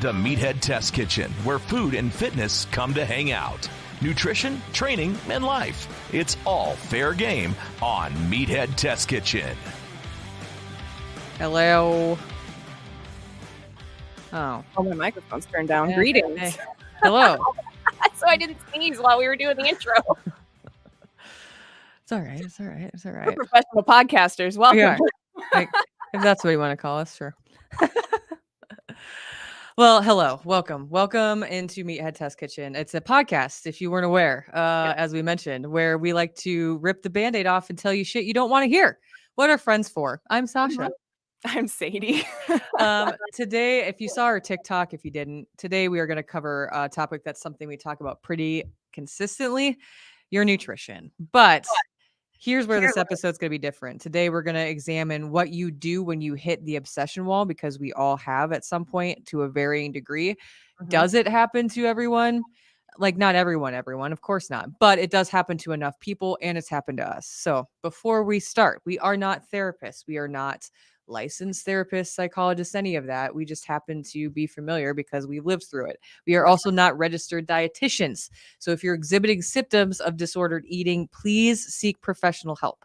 to Meathead Test Kitchen, where food and fitness come to hang out. Nutrition, training, and life. It's all fair game on Meathead Test Kitchen. Hello. Oh, my microphone's turned down. Yeah. Greetings. Hey. Hello. So I didn't sneeze while we were doing the intro. It's all right. It's all right. It's all right. We're professional podcasters. Welcome. Like, if that's what you want to call us, sure. Well, hello. Welcome into Meathead Test Kitchen. It's a podcast, if you weren't aware, as we mentioned, where we like to rip the Band-Aid off and tell you shit you don't want to hear. What are friends for? I'm Sausha. I'm Sadie. Today, if you saw our TikTok, if you didn't, today we are going to cover a topic that's something we talk about pretty consistently, your nutrition. But here's where this episode's going to be different. Today, we're going to examine what you do when you hit the obsession wall, because we all have at some point to a varying degree. Mm-hmm. Does it happen to everyone? Like, not everyone, of course not. But it does happen to enough people, and it's happened to us. So before we start, we are not therapists. We are not licensed therapists, psychologists, any of that. We just happen to be familiar because we've lived through it. We are also not registered dietitians. So if you're exhibiting symptoms of disordered eating, please seek professional help.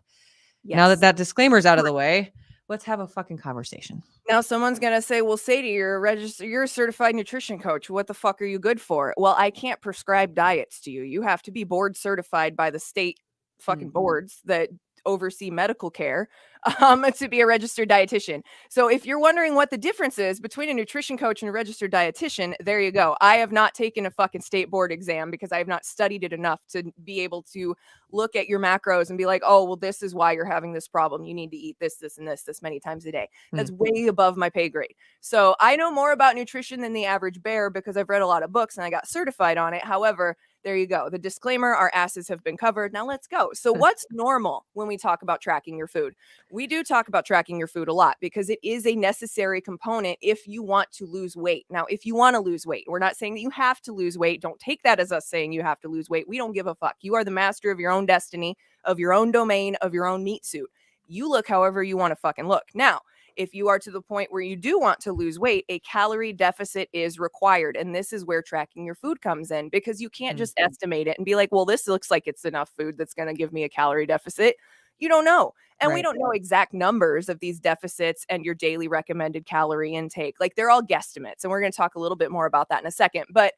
Yes. Now that disclaimer is out of the way, let's have a fucking conversation. Now someone's going to say, well, Sadie, you're a certified nutrition coach. What the fuck are you good for? Well, I can't prescribe diets to you. You have to be board certified by the state fucking boards that oversee medical care to be a registered dietitian. So if you're wondering what the difference is between a nutrition coach and a registered dietitian, there you go. I have not taken a fucking state board exam because I have not studied it enough to be able to look at your macros and be like, oh, well, this is why you're having this problem. You need to eat this, and this many times a day. That's way above my pay grade. So I know more about nutrition than the average bear because I've read a lot of books and I got certified on it. However, there you go. The disclaimer, our asses have been covered. Now let's go. So what's normal when we talk about tracking your food? We do talk about tracking your food a lot because it is a necessary component if you want to lose weight. Now, if you want to lose weight, we're not saying that you have to lose weight. Don't take that as us saying you have to lose weight. We don't give a fuck. You are the master of your own destiny, of your own domain, of your own meat suit. You look however you want to fucking look. Now, if you are to the point where you do want to lose weight, a calorie deficit is required. And this is where tracking your food comes in, because you can't just estimate it and be like, well, this looks like it's enough food that's going to give me a calorie deficit. You don't know. And we don't know exact numbers of these deficits and your daily recommended calorie intake. Like, they're all guesstimates. And we're going to talk a little bit more about that in a second. But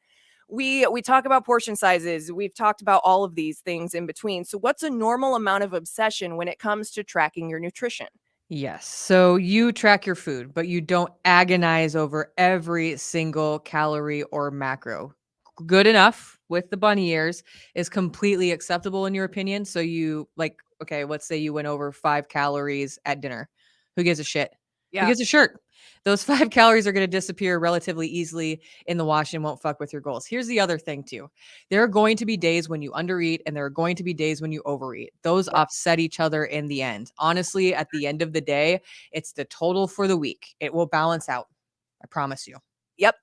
we talk about portion sizes. We've talked about all of these things in between. So what's a normal amount of obsession when it comes to tracking your nutrition? Yes. So you track your food, but you don't agonize over every single calorie or macro. Good enough with the bunny ears is completely acceptable in your opinion. So you okay, let's say you went over 5 calories at dinner. Who gives a shit? Yeah. Who gives a shirt? Those 5 calories are going to disappear relatively easily in the wash and won't fuck with your goals. Here's the other thing too. There are going to be days when you undereat and there are going to be days when you overeat. Those offset each other in the end. Honestly, at the end of the day, it's the total for the week. It will balance out. I promise you. Yep.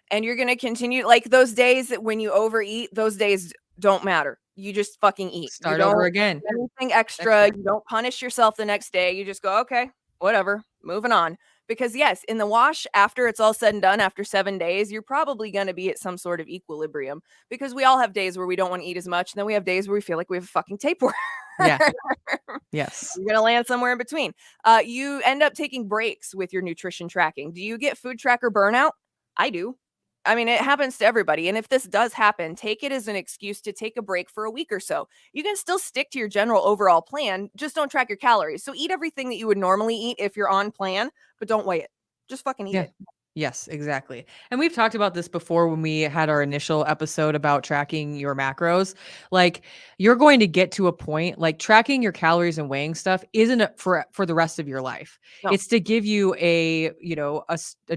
And you're going to continue, like, those days that when you overeat, those days don't matter. You just fucking eat. Start over again. Anything extra. You don't punish yourself the next day. You just go, okay, whatever, moving on. Because yes, in the wash, after it's all said and done, after 7 days, you're probably going to be at some sort of equilibrium, because we all have days where we don't want to eat as much. And then we have days where we feel like we have a fucking tapeworm. Yeah. Yes. You're going to land somewhere in between. You end up taking breaks with your nutrition tracking. Do you get food tracker burnout? I do. I mean, it happens to everybody. And if this does happen, take it as an excuse to take a break for a week or so. You can still stick to your general overall plan. Just don't track your calories. So eat everything that you would normally eat if you're on plan, but don't weigh it. Just fucking eat it. Yes, exactly. And we've talked about this before when we had our initial episode about tracking your macros. Like, you're going to get to a point, like, tracking your calories and weighing stuff isn't for the rest of your life. No. It's to give you a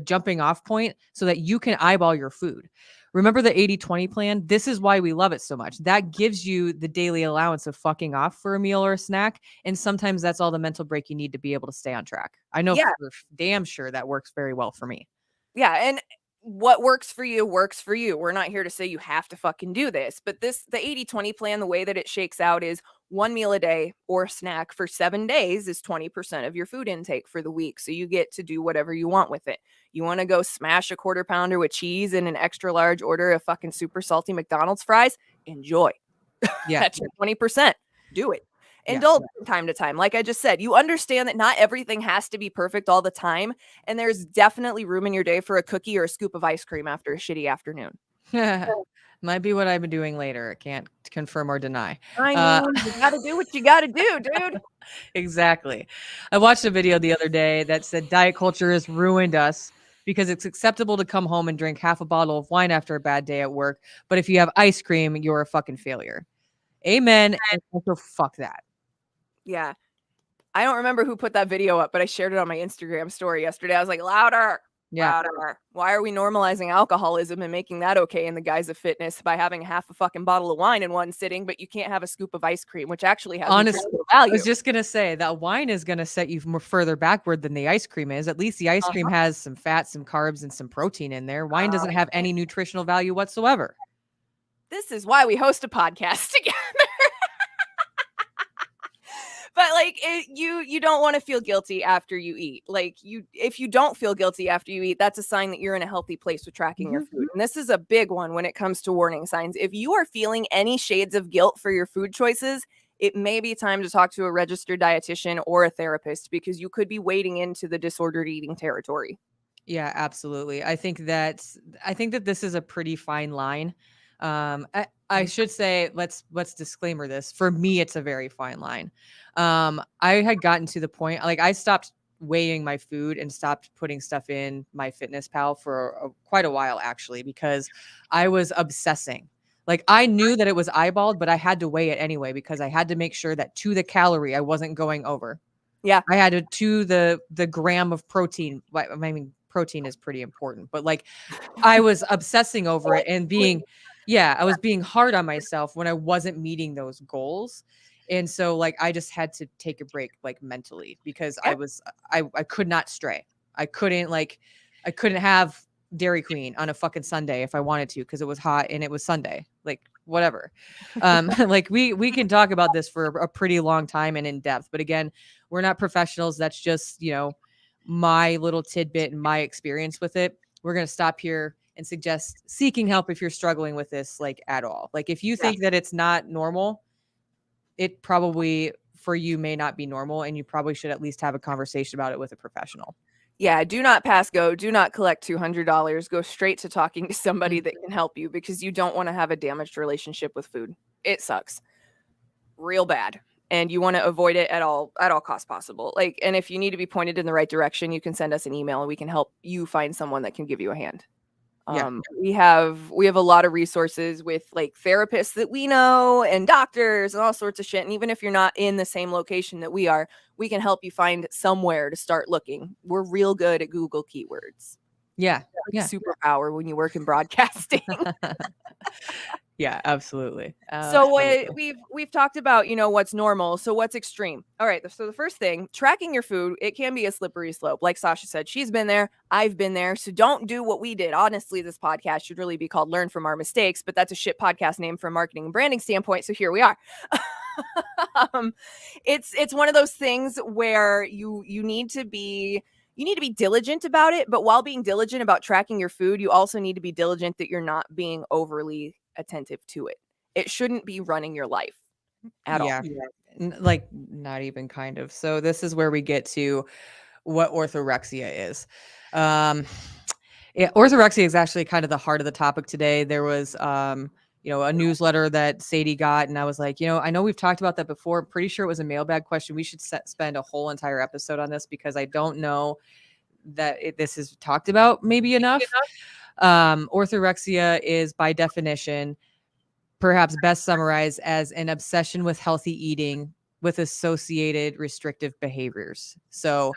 jumping off point so that you can eyeball your food. Remember the 80-20 plan? This is why we love it so much. That gives you the daily allowance of fucking off for a meal or a snack. And sometimes that's all the mental break you need to be able to stay on track. I know for damn sure that works very well for me. Yeah. And what works for you works for you. We're not here to say you have to fucking do this, but the 80-20 plan, the way that it shakes out is one meal a day or snack for 7 days is 20% of your food intake for the week. So you get to do whatever you want with it. You want to go smash a quarter pounder with cheese and an extra large order of fucking super salty McDonald's fries? Enjoy. Yeah. That's your 20%. Do it. Yeah. Indulge from time to time. Like I just said, you understand that not everything has to be perfect all the time. And there's definitely room in your day for a cookie or a scoop of ice cream after a shitty afternoon. Might be what I've been doing later. I can't confirm or deny. I mean, you got to do what you got to do, dude. Exactly. I watched a video the other day that said diet culture has ruined us because it's acceptable to come home and drink half a bottle of wine after a bad day at work. But if you have ice cream, you're a fucking failure. Amen. And also fuck that. Yeah. I don't remember who put that video up, but I shared it on my Instagram story yesterday. I was like, louder. Yeah. Louder. Why are we normalizing alcoholism and making that okay in the guise of fitness by having half a fucking bottle of wine in one sitting, but you can't have a scoop of ice cream, which actually has nutritional value. I was just going to say that wine is going to set you more further backward than the ice cream is. At least the ice cream has some fat, some carbs, and some protein in there. Wine doesn't have any nutritional value whatsoever. This is why we host a podcast together. But like you don't want to feel guilty after you eat. Like if you don't feel guilty after you eat, that's a sign that you're in a healthy place with tracking your food. And this is a big one when it comes to warning signs. If you are feeling any shades of guilt for your food choices, it may be time to talk to a registered dietitian or a therapist because you could be wading into the disordered eating territory. Yeah, absolutely. I think that this is a pretty fine line. I should say, let's disclaimer this. For me, it's a very fine line. I had gotten to the point, like I stopped weighing my food and stopped putting stuff in my Fitness Pal for quite a while, actually, because I was obsessing. Like I knew that it was eyeballed, but I had to weigh it anyway because I had to make sure that to the calorie I wasn't going over. Yeah, I had to the gram of protein. I mean, protein is pretty important, but like I was obsessing over it and I was being hard on myself when I wasn't meeting those goals. And so like I just had to take a break like mentally because I could not stray. I couldn't have Dairy Queen on a fucking Sunday if I wanted to because it was hot and it was Sunday. Like whatever. Like we can talk about this for a pretty long time and in depth, but again, we're not professionals. That's just, my little tidbit and my experience with it. We're going to stop here and suggest seeking help if you're struggling with this, like at all. Like if you think that it's not normal, it probably for you may not be normal, and you probably should at least have a conversation about it with a professional. Yeah, do not pass go. Do not collect $200. Go straight to talking to somebody that can help you because you don't want to have a damaged relationship with food. It sucks real bad. And you want to avoid it at all costs possible. Like, and if you need to be pointed in the right direction, you can send us an email and we can help you find someone that can give you a hand. We have a lot of resources with like therapists that we know and doctors and all sorts of shit. And even if you're not in the same location that we are, we can help you find somewhere to start looking. We're real good at Google keywords. Yeah. Superpower when you work in broadcasting. Yeah, absolutely. So we've talked about, what's normal. So what's extreme? All right. So the first thing, tracking your food, it can be a slippery slope. Like Sausha said, she's been there. I've been there. So don't do what we did. Honestly, this podcast should really be called Learn from Our Mistakes, but that's a shit podcast name from a marketing and branding standpoint. So here we are. It's one of those things where you need to be diligent about it. But while being diligent about tracking your food, you also need to be diligent that you're not being overly attentive to it. It shouldn't be running your life at all. Like not even kind of. So this is where we get to what orthorexia is. Orthorexia is actually kind of the heart of the topic today. There was a newsletter that Sadie got, and I was like, I know we've talked about that before. I'm pretty sure it was a mailbag question. We should spend a whole entire episode on this because I don't know that this is talked about maybe enough. Orthorexia is by definition perhaps best summarized as an obsession with healthy eating with associated restrictive behaviors. So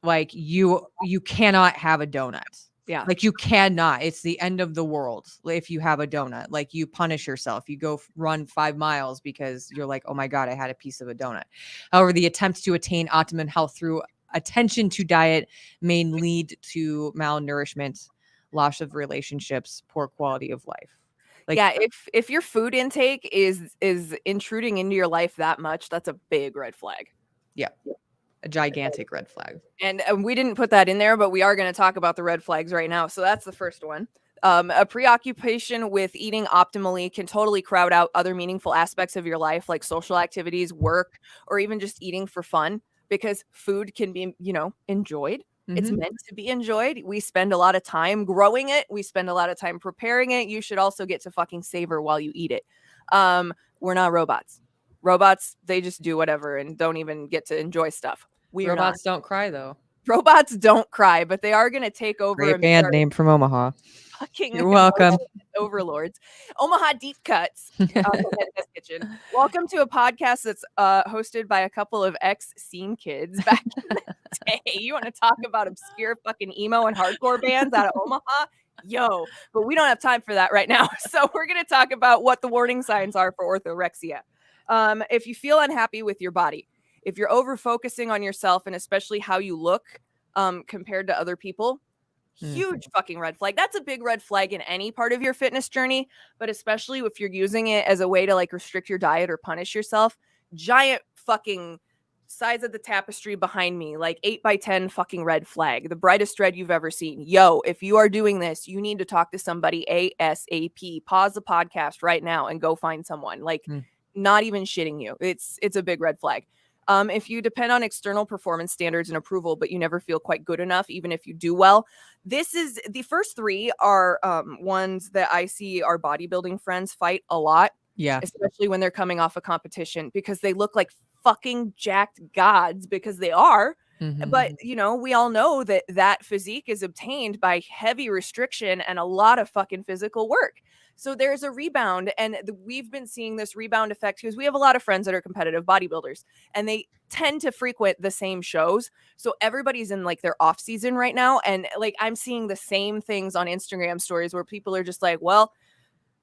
like you cannot have a donut. Yeah. Like you cannot. It's the end of the world if you have a donut. Like you punish yourself. You go run 5 miles because you're like, oh my God, I had a piece of a donut. However, the attempts to attain optimum health through attention to diet may lead to malnourishment, loss of relationships, poor quality of life. Like, yeah, if your food intake is intruding into your life that much, that's a big red flag. yeah, a gigantic red flag. And we didn't put that in there, but we are going to talk about the red flags right now. So that's the first one. A preoccupation with eating optimally can totally crowd out other meaningful aspects of your life, like social activities, work, or even just eating for fun, because food can be, enjoyed. It's meant to be enjoyed. We spend a lot of time growing it. We spend a lot of time preparing it. You should also get to fucking savor while you eat it. We're not robots. Robots, they just do whatever and don't even get to enjoy stuff. Robots don't cry, though. Robots don't cry, but they are going to take over. Great band name from Omaha. Fucking You're welcome. Overlords. Omaha Deep Cuts. Test Kitchen. Welcome to a podcast that's hosted by a couple of ex-scene kids back in the day. You want to talk about obscure fucking emo and hardcore bands out of Omaha? Yo, but we don't have time for that right now. So we're going to talk about what the warning signs are for orthorexia. If you feel unhappy with your body, if you're over focusing on yourself and especially how you look compared to other people, huge fucking red flag. That's a big red flag in any part of your fitness journey, but especially if you're using it as a way to like restrict your diet or punish yourself. Giant fucking size of the tapestry behind me, like 8x10 fucking red flag, the brightest red you've ever seen. Yo, if you are doing this, you need to talk to somebody ASAP. Pause the podcast right now and go find someone. Like, not even shitting you. It's a big red flag. If you depend on external performance standards and approval, but you never feel quite good enough, even if you do well, this is the first three are ones that I see our bodybuilding friends fight a lot. Yeah. Especially when they're coming off a competition, because they look like fucking jacked gods, because they are. But, we all know that physique is obtained by heavy restriction and a lot of fucking physical work. So there's a rebound, and we've been seeing this rebound effect because we have a lot of friends that are competitive bodybuilders, and they tend to frequent the same shows. So everybody's in like their off season right now. And like, I'm seeing the same things on Instagram stories where people are just like, well,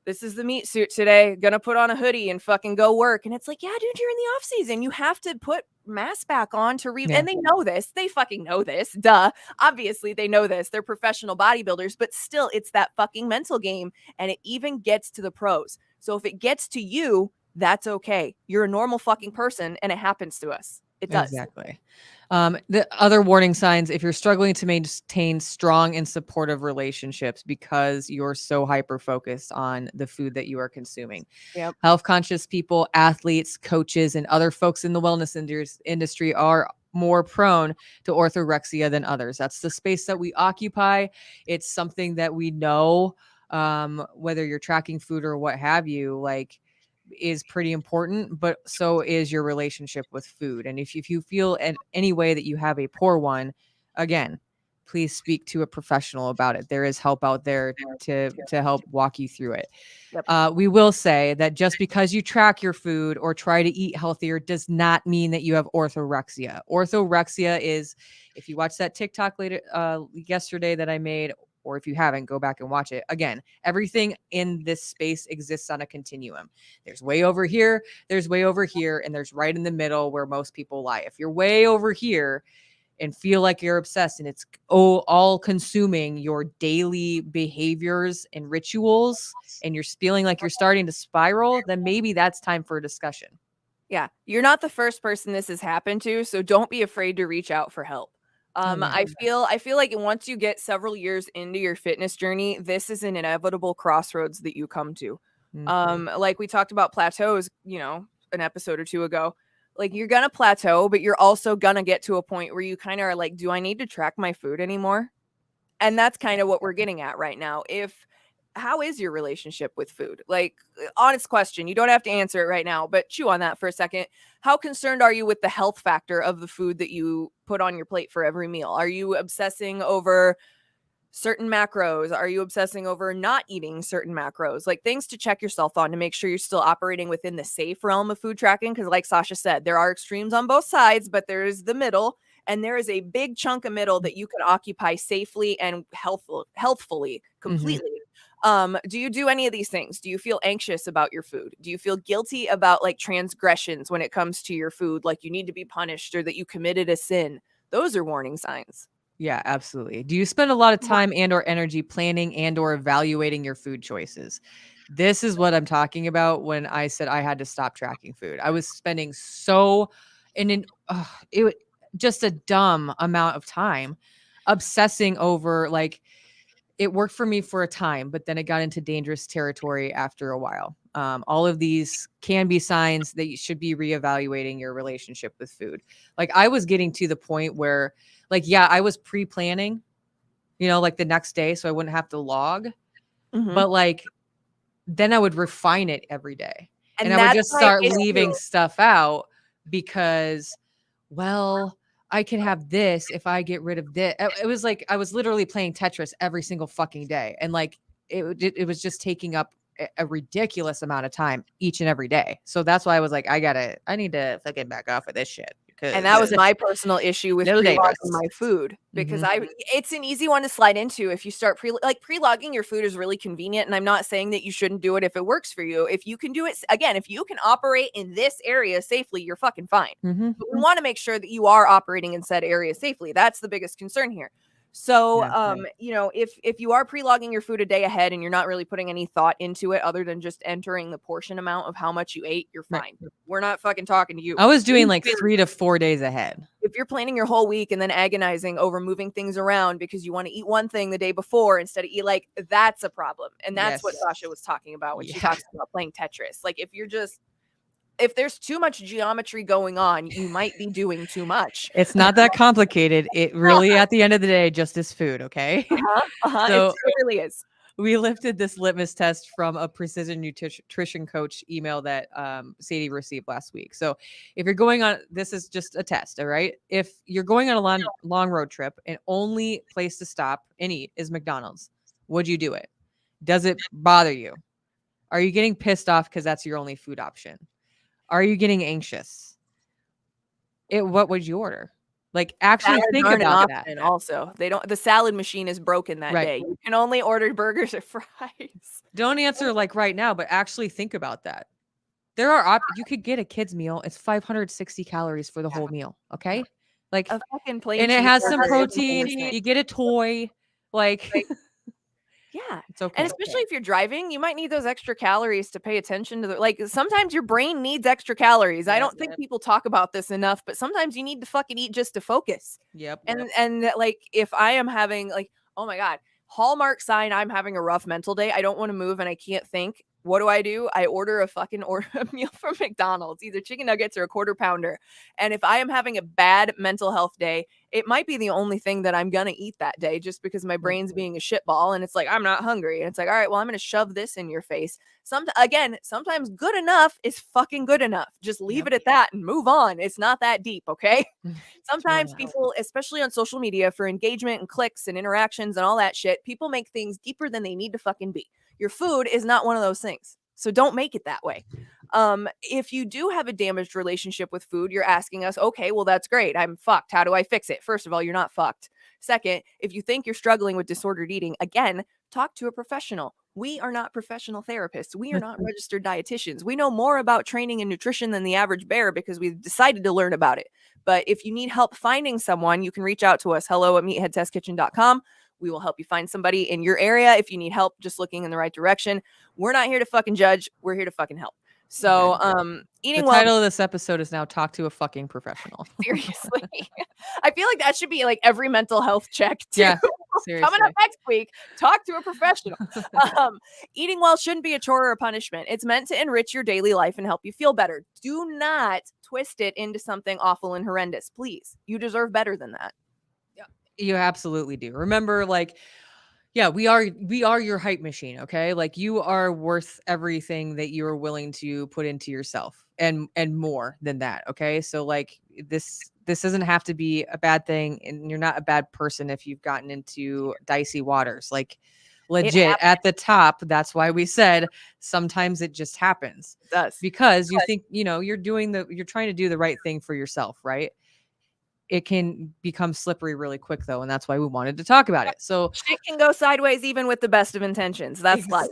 this is the meat suit today, gonna put on a hoodie and fucking go work. And it's like, yeah, dude, you're in the off season. You have to put mass back on to and they know this. They fucking know this. Duh. Obviously they know this. They're professional bodybuilders, but still it's that fucking mental game. And it even gets to the pros. So if it gets to you, that's okay. You're a normal fucking person and it happens to us. It does. Exactly. The other warning signs, if you're struggling to maintain strong and supportive relationships because you're so hyper-focused on the food that you are consuming. Yep. Health-conscious people, athletes, coaches, and other folks in the wellness industry are more prone to orthorexia than others. That's the space that we occupy. It's something that we know, whether you're tracking food or what have you, like, is pretty important, but so is your relationship with food. And if you feel in any way that you have a poor one, again, please speak to a professional about it. There is help out there to help walk you through it. Yep. We will say that just because you track your food or try to eat healthier does not mean that you have orthorexia. Orthorexia is, if you watch that TikTok yesterday that I made, or if you haven't, go back and watch it. Again, everything in this space exists on a continuum. There's way over here, there's way over here, and there's right in the middle where most people lie. If you're way over here and feel like you're obsessed and it's all consuming your daily behaviors and rituals, and you're feeling like you're starting to spiral, then maybe that's time for a discussion. Yeah. You're not the first person this has happened to, so don't be afraid to reach out for help. I feel like once you get several years into your fitness journey, this is an inevitable crossroads that you come to. Like we talked about plateaus, an episode or two ago. Like, you're gonna plateau, but you're also gonna get to a point where you kind of are like, do I need to track my food anymore? And that's kind of what we're getting at right now. How is your relationship with food? Like, honest question. You don't have to answer it right now, but chew on that for a second. How concerned are you with the health factor of the food that you put on your plate for every meal? Are you obsessing over certain macros? Are you obsessing over not eating certain macros? Like, things to check yourself on to make sure you're still operating within the safe realm of food tracking. Because like Sausha said, there are extremes on both sides, but there is the middle. And there is a big chunk of middle that you can occupy safely and healthfully, completely. Do you do any of these things? Do you feel anxious about your food? Do you feel guilty about like transgressions when it comes to your food? Like you need to be punished or that you committed a sin? Those are warning signs. Yeah, absolutely. Do you spend a lot of time and or energy planning and or evaluating your food choices? This is what I'm talking about when I said I had to stop tracking food. I was spending just a dumb amount of time obsessing over, like, it worked for me for a time, but then it got into dangerous territory after a while. All of these can be signs that you should be reevaluating your relationship with food. Like, I was getting to the point where, like, yeah, I was pre-planning, like the next day so I wouldn't have to log. But like, then I would refine it every day. And I would just start leaving stuff out because, well, I can have this if I get rid of this. It was like I was literally playing Tetris every single fucking day. And like it was just taking up a ridiculous amount of time each and every day. So that's why I was like, I need to fucking back off of this shit. And that was my personal issue with pre-logging my food, because it's an easy one to slide into if you start pre-logging your food is really convenient. And I'm not saying that you shouldn't do it if it works for you. If you can do it, again, if you can operate in this area safely, you're fucking fine. But we want to make sure that you are operating in said area safely. That's the biggest concern here. So, if you are pre-logging your food a day ahead and you're not really putting any thought into it other than just entering the portion amount of how much you ate, you're fine. Right. We're not fucking talking to you. I was doing like 3 to 4 days ahead. If you're planning your whole week and then agonizing over moving things around because you want to eat one thing the day before instead of eat, like, that's a problem. And that's what Sausha was talking about when she talks about playing Tetris. Like, if there's too much geometry going on, you might be doing too much. It's not that complicated. It really, at the end of the day, just is food. Okay. So it really is. We lifted this litmus test from a precision nutrition coach email that Sadie received last week. So if you're going on, this is just a test. All right. If you're going on a long road trip and only place to stop and eat is McDonald's, would you do it? Does it bother you? Are you getting pissed off because that's your only food option? Are you getting anxious? What would you order? Like, actually think about that. And also, the salad machine is broken that day. You can only order burgers or fries. Don't answer like right now, but actually think about that. There are you could get a kid's meal. It's 560 calories for the whole meal. Okay. Like a fucking plate. And it has some protein. You get a toy. Like yeah, it's okay. And especially if you're driving, you might need those extra calories to pay attention to sometimes your brain needs extra calories. I don't think people talk about this enough, but sometimes you need to fucking eat just to focus. And like, if I am having oh my God, Hallmark sign, I'm having a rough mental day. I don't want to move and I can't think. What do? I order a meal from McDonald's, either chicken nuggets or a quarter pounder. And if I am having a bad mental health day, it might be the only thing that I'm going to eat that day just because my brain's being a shitball. And it's like, I'm not hungry. And it's like, all right, well, I'm going to shove this in your face. Sometimes good enough is fucking good enough. Just leave it at that and move on. It's not that deep. Okay. Sometimes people, especially on social media, for engagement and clicks and interactions and all that shit, people make things deeper than they need to fucking be. Your food is not one of those things. So don't make it that way. If you do have a damaged relationship with food, you're asking us, okay, well, that's great. I'm fucked. How do I fix it? First of all, you're not fucked. Second, if you think you're struggling with disordered eating, again, talk to a professional. We are not professional therapists. We are not registered dietitians. We know more about training and nutrition than the average bear because we've decided to learn about it. But if you need help finding someone, you can reach out to us. hello@meatheadtestkitchen.com. We will help you find somebody in your area if you need help just looking in the right direction. We're not here to fucking judge. We're here to fucking help. So, eating well. The title of this episode is now "Talk to a Fucking Professional." Seriously. I feel like that should be like every mental health check too. Yeah, seriously. Coming up next week, talk to a professional. Eating well shouldn't be a chore or a punishment. It's meant to enrich your daily life and help you feel better. Do not twist it into something awful and horrendous. Please. You deserve better than that. You absolutely do. Remember, we are your hype machine. Okay. Like, you are worth everything that you are willing to put into yourself and more than that. Okay. So like this doesn't have to be a bad thing, and you're not a bad person if you've gotten into dicey waters. Like, legit at the top. That's why we said sometimes it just happens. It does. Because you think, you're trying to do the right thing for yourself. Right. it can become slippery really quick though, and that's why we wanted to talk about it. So shit can go sideways even with the best of intentions. That's life.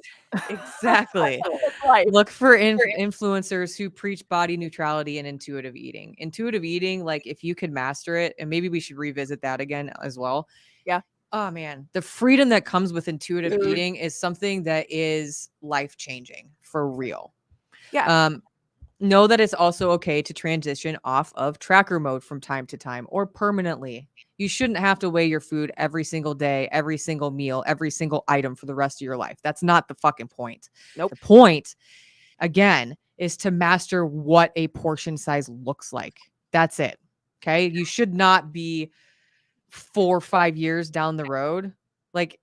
Exactly. That's life. Look for influencers who preach body neutrality and intuitive eating. Intuitive eating, like if you could master it, and maybe we should revisit that again as well. Yeah. Oh man, the freedom that comes with intuitive eating is something that is life-changing for real. Yeah. Know that it's also okay to transition off of tracker mode from time to time or permanently. You shouldn't have to weigh your food every single day, every single meal, every single item for the rest of your life. That's not the fucking point. Nope. The point, again, is to master what a portion size looks like. That's it. Okay. You should not be 4 or 5 years down the road, like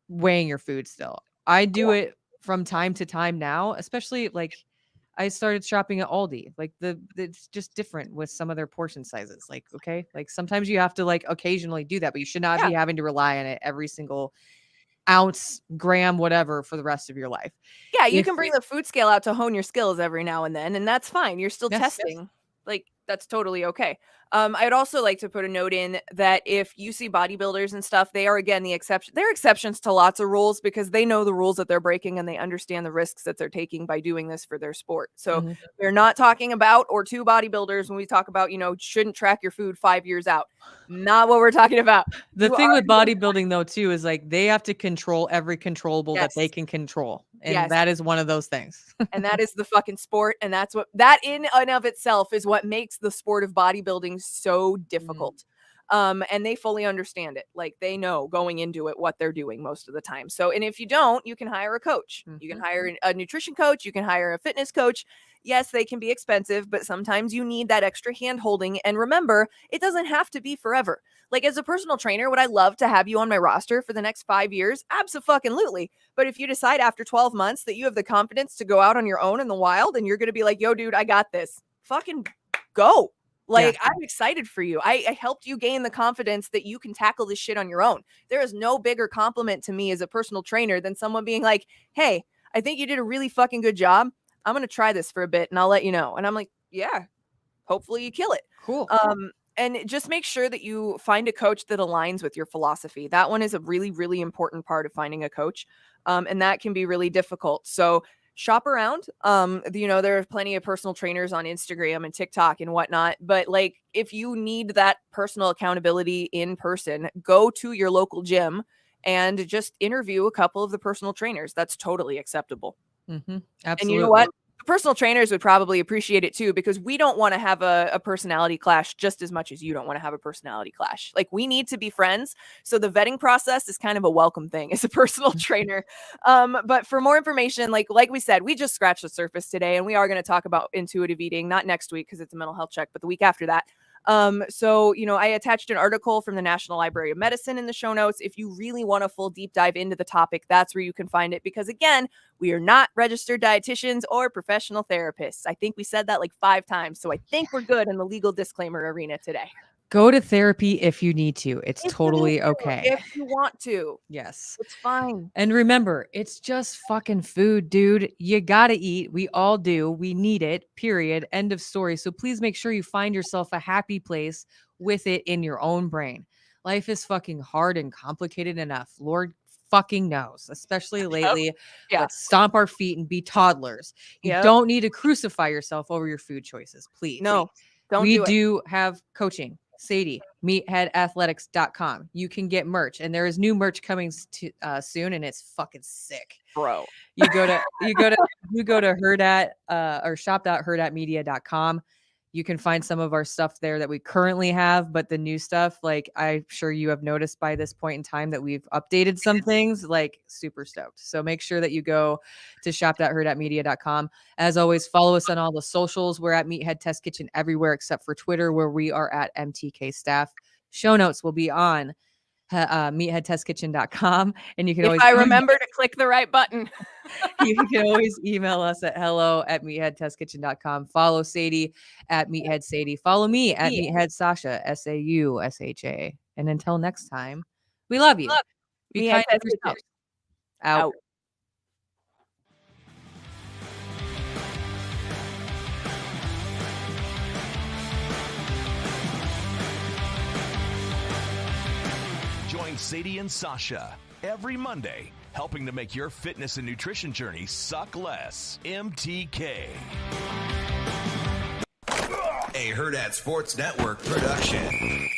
weighing your food still. I do it from time to time now, especially like I started shopping at Aldi. Like it's just different with some of their portion sizes. Like, okay, like sometimes you have to like occasionally do that, but you should not be having to rely on it every single ounce, gram, whatever for the rest of your life. Yeah, you can bring the food scale out to hone your skills every now and then, and that's fine. You're still testing. Like, that's totally okay. I'd also like to put a note in that if you see bodybuilders and stuff, they are, again, the exception. They're exceptions to lots of rules because they know the rules that they're breaking and they understand the risks that they're taking by doing this for their sport. So we're not talking about or to bodybuilders when we talk about, shouldn't track your food 5 years out. Not what we're talking about. The thing with bodybuilding, though, too, is like they have to control every controllable that they can control. And that is one of those things. And that is the fucking sport. And that's what that in and of itself is what makes the sport of bodybuilding so difficult. And they fully understand it. Like they know going into it what they're doing most of the time. So, and if you don't, you can hire a coach. You can hire a nutrition coach. You can hire a fitness coach. Yes, they can be expensive, but sometimes you need that extra hand holding. And remember, it doesn't have to be forever. Like as a personal trainer, would I love to have you on my roster for the next 5 years? Absolutely. But if you decide after 12 months that you have the confidence to go out on your own in the wild and you're going to be like, yo, dude, I got this. Fucking go. Like, I'm excited for you. I helped you gain the confidence that you can tackle this shit on your own. There is no bigger compliment to me as a personal trainer than someone being like, hey, I think you did a really fucking good job. I'm going to try this for a bit and I'll let you know. And I'm like, yeah, hopefully you kill it. Cool. And just make sure that you find a coach that aligns with your philosophy. That one is a really, really important part of finding a coach. And that can be really difficult. So shop around. There are plenty of personal trainers on Instagram and TikTok and whatnot. But like, if you need that personal accountability in person, go to your local gym and just interview a couple of the personal trainers. That's totally acceptable. Absolutely. And you know what? The personal trainers would probably appreciate it too, because we don't want to have a personality clash just as much as you don't want to have a personality clash. Like we need to be friends. So the vetting process is kind of a welcome thing as a personal trainer. But for more information, like we said, we just scratched the surface today and we are going to talk about intuitive eating, not next week because it's a mental health check, but the week after that. I attached an article from the National Library of Medicine in the show notes. If you really want a full deep dive into the topic, that's where you can find it. Because again, we are not registered dietitians or professional therapists. I think we said that like 5 times. So I think we're good in the legal disclaimer arena today. Go to therapy if you need to. It's totally okay. If you want to. Yes. It's fine. And remember, it's just fucking food, dude. You gotta eat. We all do. We need it, period. End of story. So please make sure you find yourself a happy place with it in your own brain. Life is fucking hard and complicated enough. Lord fucking knows, especially lately. Let's stomp our feet and be toddlers. You don't need to crucify yourself over your food choices, please. No, don't we do it. do have coaching. Sadie, meatheadathletics.com. You can get merch, and there is new merch coming soon, and it's fucking sick, bro. You go to Hurrdat or shop.hurrdatmedia.com. You can find some of our stuff there that we currently have, but the new stuff, like I'm sure you have noticed by this point in time that we've updated some things, like super stoked. So make sure that you go to shop.hurrdatmedia.com. As always, follow us on all the socials. We're at Meathead Test Kitchen everywhere except for Twitter, where we are at MTK Staff. Show notes will be on meatheadtestkitchen.com, and you can always remember to click the right button. You can always email us at hello@meatheadtestkitchen.com. Follow Sadie at Meathead Sadie. Follow me at Meathead Sausha, SAUSHA. And until next time, we love you. Be kind to yourself. Out. Join Sadie and Sausha every Monday, helping to make your fitness and nutrition journey suck less. MTK. A Hurrdat Sports Network production.